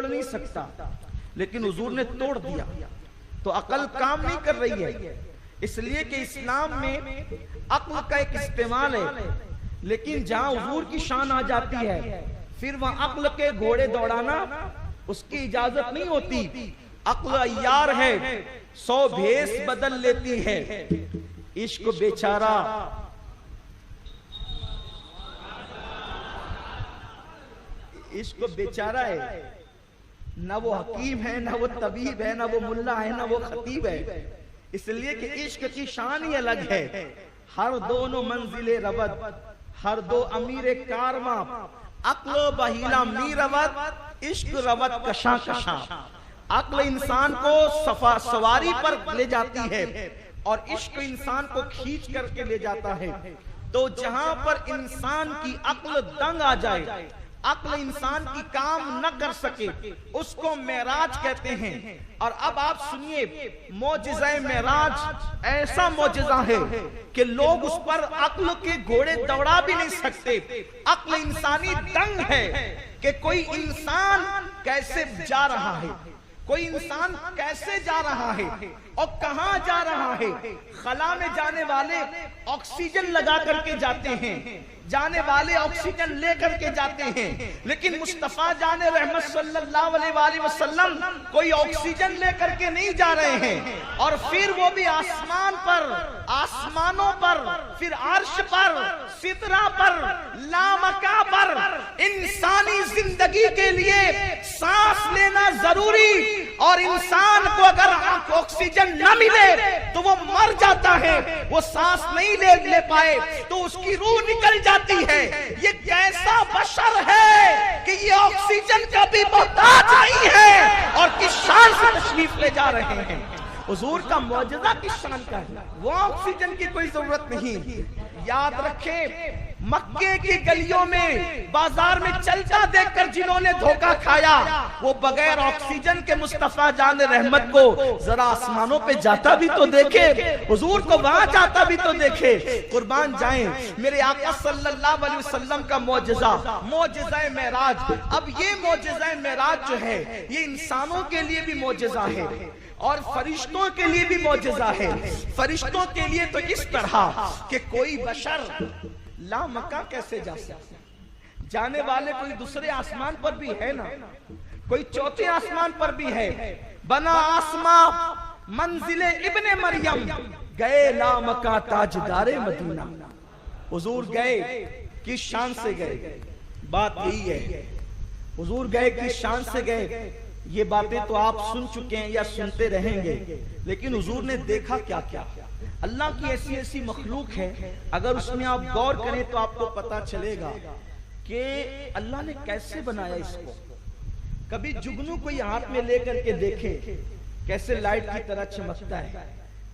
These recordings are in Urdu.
نہیں سکتا، لیکن حضور نے توڑ دیا، تو عقل کام نہیں کر رہی ہے، اس لیے کہ اسلام میں عقل کا ایک استعمال ہے، لیکن جہاں حضور کی شان آ جاتی ہے پھر وہاں عقل کے گھوڑے دوڑانا اس کی اجازت نہیں ہوتی۔ عقل عیار ہے، 100 بھیس بدل لیتی ہے، عشق بیچارہ عشق بیچارہ ہے، نہ وہ حکیم ہے، نہ وہ طبیب ہے، نہ وہ ملا ہے، نہ وہ خطیب ہے، اس لیے کہ عشق کی شان ہی الگ ہے۔ ہر دونوں منزل رود، ہر دو امیر کارواں، عقل و بحیلہ می رود، عشق رود کشاں کشاں۔ عقل انسان کو سواری پر لے جاتی ہے اور عشق انسان کو کھینچ کر کے لے جاتا ہے۔ تو جہاں پر انسان کی عقل دنگ آ جائے، عقل انسان کی کام نہ کر سکے، اس کو معراج کہتے ہیں۔ اور اب آپ سنیے، معجزہ معراج ایسا معجزہ ہے کہ لوگ اس پر عقل کے گھوڑے دوڑا بھی نہیں سکتے۔ عقل انسانی دنگ ہے کہ کوئی انسان کیسے جا رہا ہے، کوئی انسان کیسے جا رہا ہے اور کہاں جا رہا ہے۔ خلا میں جانے والے آکسیجن لگا کر کے جاتے ہیں، جانے والے آکسیجن لے کر کے جاتے ہیں، لیکن مصطفیٰ جان رحمت صلی اللہ علیہ وآلہ وسلم کوئی آکسیجن لے کر کے نہیں جا رہے ہیں، اور پھر وہ بھی آسمان پر، آسمانوں پر، پھر عرش پر، سدرہ پر، لامکہ پر۔ انسانی زندگی کے لیے سانس لینا ضروری، اور انسان کو اگر آکسیجن نہ ملے تو وہ مر جاتا ہے، وہ سانس نہیں لے پائے تو اس کی روح نکل جاتی ہے۔ یہ کیسا بشر ہے کہ یہ آکسیجن کا بھی محتاج نہیں ہے اور کس شان سے تشریف لے جا رہے ہیں۔ حضور کا معجزہ کس شان کا ہے، وہ آکسیجن کی کوئی ضرورت نہیں۔ یاد رکھیں، مکے کی گلیوں میں، بازار میں چلتا دیکھ کر جنہوں نے دھوکہ کھایا، وہ بغیر آکسیجن کے مصطفیٰ جان رحمت کو ذرا آسمانوں پہ جاتا بھی تو دیکھے، حضور کو وہاں جاتا بھی تو دیکھے۔ قربان جائیں میرے آقا صلی اللہ علیہ وسلم کا معجزہ، معجزہ معراج۔ اب یہ معجزہ معراج جو ہے یہ انسانوں کے لیے بھی معجزہ ہے اور فرشتوں کے لیے بھی معجزہ ہے۔ فرشتوں کے لیے تو اس طرح کہ کوئی بشر لامکہ کیسے جا سکتا، جانے والے کوئی دوسرے آسمان پر بھی ہے نا، کوئی چوتھے آسمان پر بھی ہے۔ بنا آسمان منزل ابن مریم، گئے لامکہ تاجدار مدینہ۔ حضور گئے، کس شان سے گئے؟ بات یہی ہے، حضور گئے کس شان سے گئے؟ یہ باتیں تو آپ سن چکے ہیں یا سنتے رہیں گے، لیکن حضور نے دیکھا کیا کیا؟ اللہ کی ایسی ایسی مخلوق ہے، اگر اس میں آپ غور کریں تو آپ کو پتا چلے گا کہ اللہ نے کیسے بنایا اس کو۔ کبھی جگنو کو یہ ہاتھ میں لے کر کے دیکھے کیسے لائٹ کی طرح چمکتا ہے،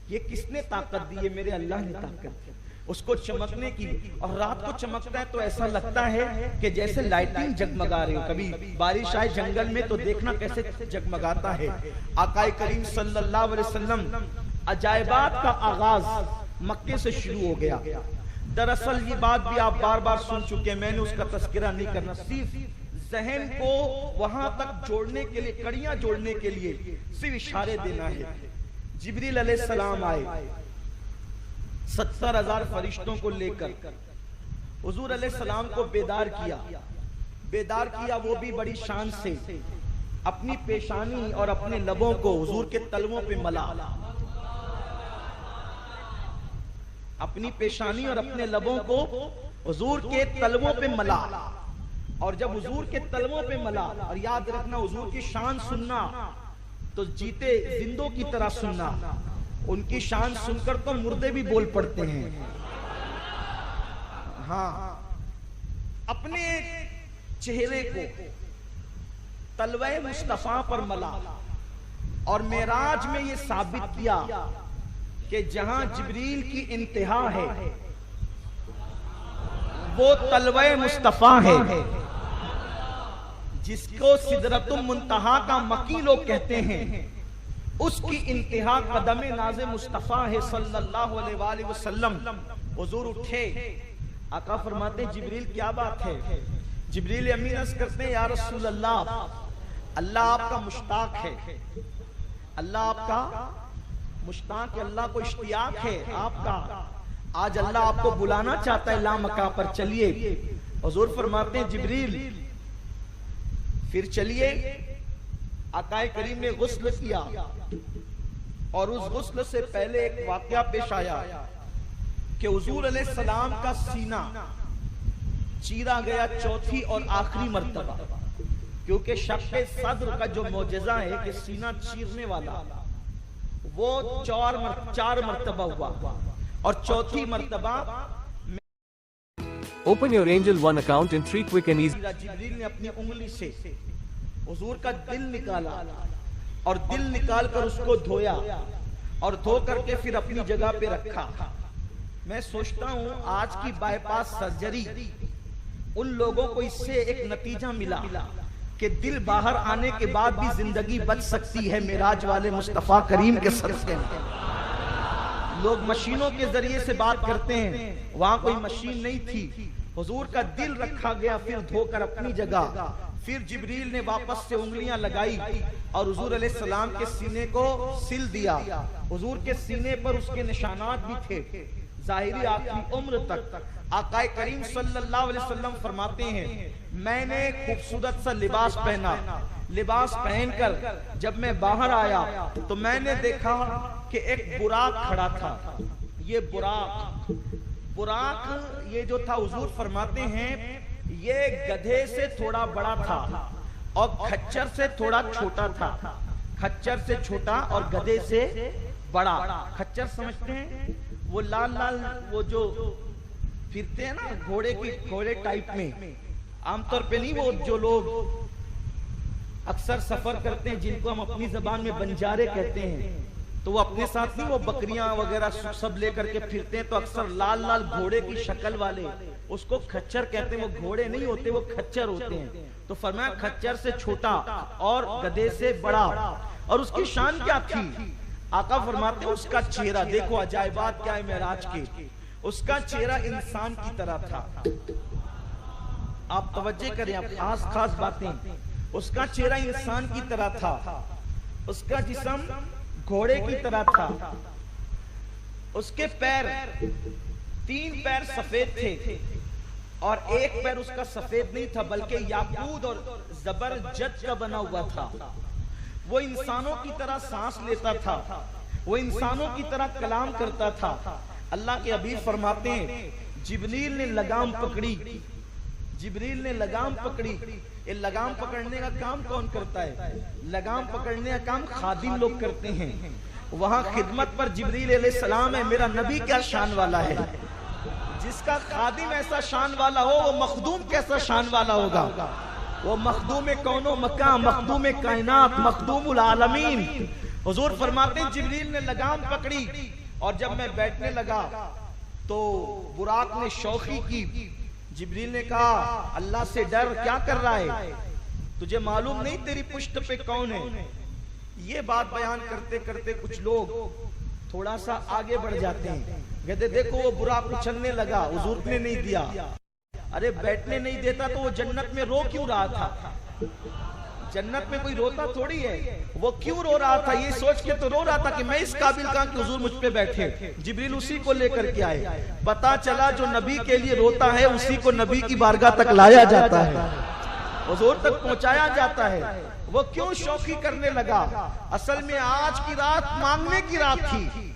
یہ کس نے طاقت دی ہے؟ میرے اللہ نے طاقت دی اس کو چمکنے کی، اور رات کو چمکتا ہے تو ایسا لگتا ہے کہ جیسے لائٹنگ جگمگا رہی ہو۔ کبھی بارش آئے جنگل میں تو دیکھنا کیسے جگمگاتا ہے۔ آقا کریم صلی اللہ علیہ وسلم عجائبات کا آغاز مکے سے شروع ہو گیا۔ دراصل یہ بات بھی آپ بار بار سن چکے ہیں، میں نے اس کا تذکرہ نہیں کرنا، صرف ذہن کو وہاں تک جوڑنے کے لیے، کڑیاں جوڑنے کے لیے صرف اشارے دینا ہے۔ جبریل علیہ السلام آئے 70,000 فرشتوں کو لے کر، حضور علیہ السلام کو بیدار کیا، وہ بھی بڑی شان سے، اپنی پیشانی اور اپنے لبوں کو حضور کے تلووں پہ ملا، اپنی پیشانی اور اپنے لبوں کو حضور کے تلووں پہ ملا۔ اور جب حضور کے تلووں پہ ملا، اور یاد رکھنا حضور کی شان سننا تو جیتے زندوں کی طرح سننا، ان کی شان سن کر تو مردے بھی بول پڑتے ہیں۔ ہاں، اپنے چہرے کو تلوہ مصطفیٰ پر ملا، اور معراج میں یہ ثابت کیا کہ جہاں جبریل کی انتہا ہے وہ تلوہ مصطفیٰ ہے، جس کو سدرۃ المنتہا کا مکی لوگ کہتے ہیں، اس کی انتہا قدم ناز مصطفیٰ ہے صلی اللہ علیہ وآلہ وسلم۔ حضور اٹھے، آقا فرماتے ہیں جبریل کیا بات ہے؟ جبریل امین عرض کرتے ہیں یا رسول اللہ، اللہ آپ کا مشتاق ہے، اللہ آپ کا مشتاق ہے، اللہ کو اشتیاق ہے آپ کا۔ آج اللہ آپ کو بلانا چاہتا ہے لامکاں پر، چلیے۔ حضور فرماتے ہیں جبریل پھر چلیے۔ آقا کریم نے غسل کیا اور اس غسل سے پہلے ایک واقعہ پیش آیا کہ حضور علیہ السلام کا سینہ چیرا گیا چوتھی اور آخری مرتبہ، کیونکہ شق صدر کا جو معجزہ ہے کہ سینہ چیرنے والا، وہ چار مرتبہ ہوا اور چوتھی مرتبہ Open your Angel One account in 3 quick and easy. جبریل نے اپنی انگلی سے حضور کا دل نکالا اور دل نکال کر اس کو دھویا اور دھو کر کے پھر اپنی جگہ پہ رکھا۔ میں سوچتا ہوں آج کی بائی پاس سرجری ان لوگوں کو اس سے ایک نتیجہ ملا کہ دل باہر آنے کے بعد بھی زندگی بچ سکتی ہے معراج والے مصطفیٰ کریم کے صدقے میں۔ لوگ مشینوں کے ذریعے سے بات کرتے ہیں، وہاں کوئی مشین نہیں تھی، حضور کا دل رکھا گیا پھر دھو کر اپنی جگہ۔ پھر جبریل نے واپس سے انگلیاں لگائی اور حضور علیہ السلام کے سینے کو سل دیا۔ حضور کے سینے پر اس کے نشانات بھی تھے ظاہری آخری عمر تک۔ آقا کریم صلی اللہ علیہ وسلم فرماتے ہیں میں نے خوبصورت سا لباس پہنا، لباس پہن کر جب میں باہر آیا تو میں نے دیکھا کہ ایک براق کھڑا تھا۔ یہ براق یہ جو تھا حضور فرماتے ہیں یہ گدھے سے تھوڑا بڑا تھا اور کھچر سے تھوڑا چھوٹا تھا، کھچر سے چھوٹا اور گدھے سے بڑا۔ کھچر سمجھتے ہیں وہ لال لال وہ جو پھرتے ہیں نا گھوڑے ٹائپ میں، عام طور پہ نہیں، وہ جو لوگ اکثر سفر کرتے ہیں جن کو ہم اپنی زبان میں بنجارے کہتے ہیں، تو وہ اپنے ساتھ نہیں وہ بکریاں وغیرہ سب لے کر کے پھرتے ہیں، تو اکثر لال لال گھوڑے کی شکل والے اس کو کھچر کہتے ہیں۔ وہ گھوڑے نہیں ہوتے، وہ کھچر ہوتے ہیں۔ تو فرمایا کھچر سے چھوٹا اور گدھے سے بڑا۔ اور اس کی شان کیا تھی؟ آقا فرماتے ہیں اس کا چہرہ دیکھو، عجائبات کیا ہے معراج کے، اس کا چہرہ انسان کی طرح تھا۔ آپ توجہ کریں، آپ خاص باتیں، اس کا چہرہ انسان کی طرح تھا، اس کا جسم گھوڑے کی طرح تھا، اس کے پیر 3 پیر سفید تھے اور ایک پیر اس کا سفید نہیں تھا بلکہ یاقوت اور زبرجد کا بنا ہوا تھا۔ وہ انسانوں کی طرح سانس لیتا تھا، وہ انسانوں کی طرح کلام کرتا تھا۔ اللہ کے حبیب فرماتے ہیں جبریل نے لگام پکڑی، جبریل نے لگام پکڑی۔ یہ لگام پکڑنے کا کام کون کرتا ہے؟ لگام پکڑنے کا کام خادم لوگ کرتے ہیں۔ وہاں خدمت پر جبریل علیہ السلام ہے، میرا نبی کیا شان والا ہے۔ جس کا خادم ایسا شان والا ہو وہ مخدوم کیسا شان والا ہوگا؟ وہ مخدوم کون و مکان، مخدوم کائنات، مخدوم العالمین۔ حضور فرماتے ہیں جبریل نے لگام پکڑی اور جب میں بیٹھنے لگا تو براق نے شوخی کی۔ جبریل نے کہا اللہ سے ڈر، کیا کر رہا ہے؟ تجھے معلوم نہیں تیری پشت پہ کون ہے؟ یہ بات بیان کرتے کرتے کچھ لوگ تھوڑا سا آگے بڑھ جاتے ہیں، کہتے دیکھو وہ براق اچھلنے لگا، حضور نے نہیں دیا۔ ارے بیٹھنے نہیں دیتا تو وہ جنت میں رو کیوں رہا تھا؟ جنت میں کوئی روتا تھوڑی ہے، وہ کیوں رو رہا تھا؟ یہ سوچ کے تو رو رہا تھا کہ میں اس قابل کہاں کہ حضور مجھ پہ بیٹھے۔ جبریل اسی کو لے کر کے آئے، پتا چلا جو نبی کے لیے روتا ہے اسی کو نبی کی بارگاہ تک لایا جاتا ہے، حضور تک پہنچایا جاتا ہے۔ وہ کیوں شوخی کرنے لگا؟ اصل میں آج کی رات مانگنے کی رات تھی،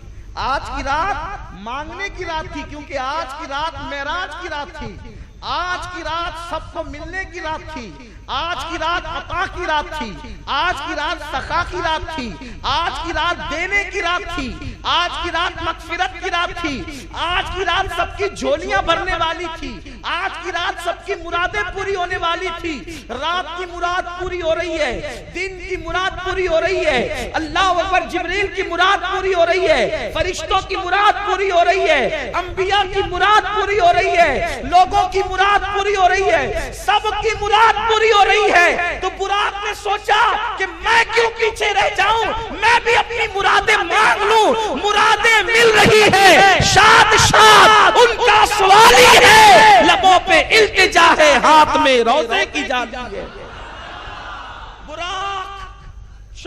آج کی رات مانگنے کی رات تھی، کیونکہ آج کی رات معراج کی رات تھی، آج کی رات سب کو ملنے کی رات تھی، آج کی رات عطا کی رات تھی، آج کی رات سخا کی رات تھی، آج کی رات دینے کی رات تھی، آج کی رات مغفرت کی رات تھی، آج کی رات سب کی جھولیاں بھرنے والی تھی، آج کی رات سب کی مرادیں پوری ہونے والی تھی۔ رات کی مراد پوری ہو رہی ہے، دن کی مراد پوری ہو رہی ہے، اللہ اکبر، جبریل کی مراد پوری ہو رہی ہے، فرشتوں کی مراد پوری ہو رہی ہے، انبیاء کی مراد پوری ہو رہی ہے، لوگوں کی مراد پوری ہو رہی ہے، سب کی مراد پوری ہو رہی ہے۔ تو براق نے سوچا کہ میں کیوں پیچھے رہ جاؤں، میں بھی اپنی مرادیں مانگ لوں۔ مرادیں مل رہی ہے، شاد شاد ان کا سوالی ہے، لبوں پہ التجا ہے، ہاتھ میں روزے کی جالی ہے۔ براق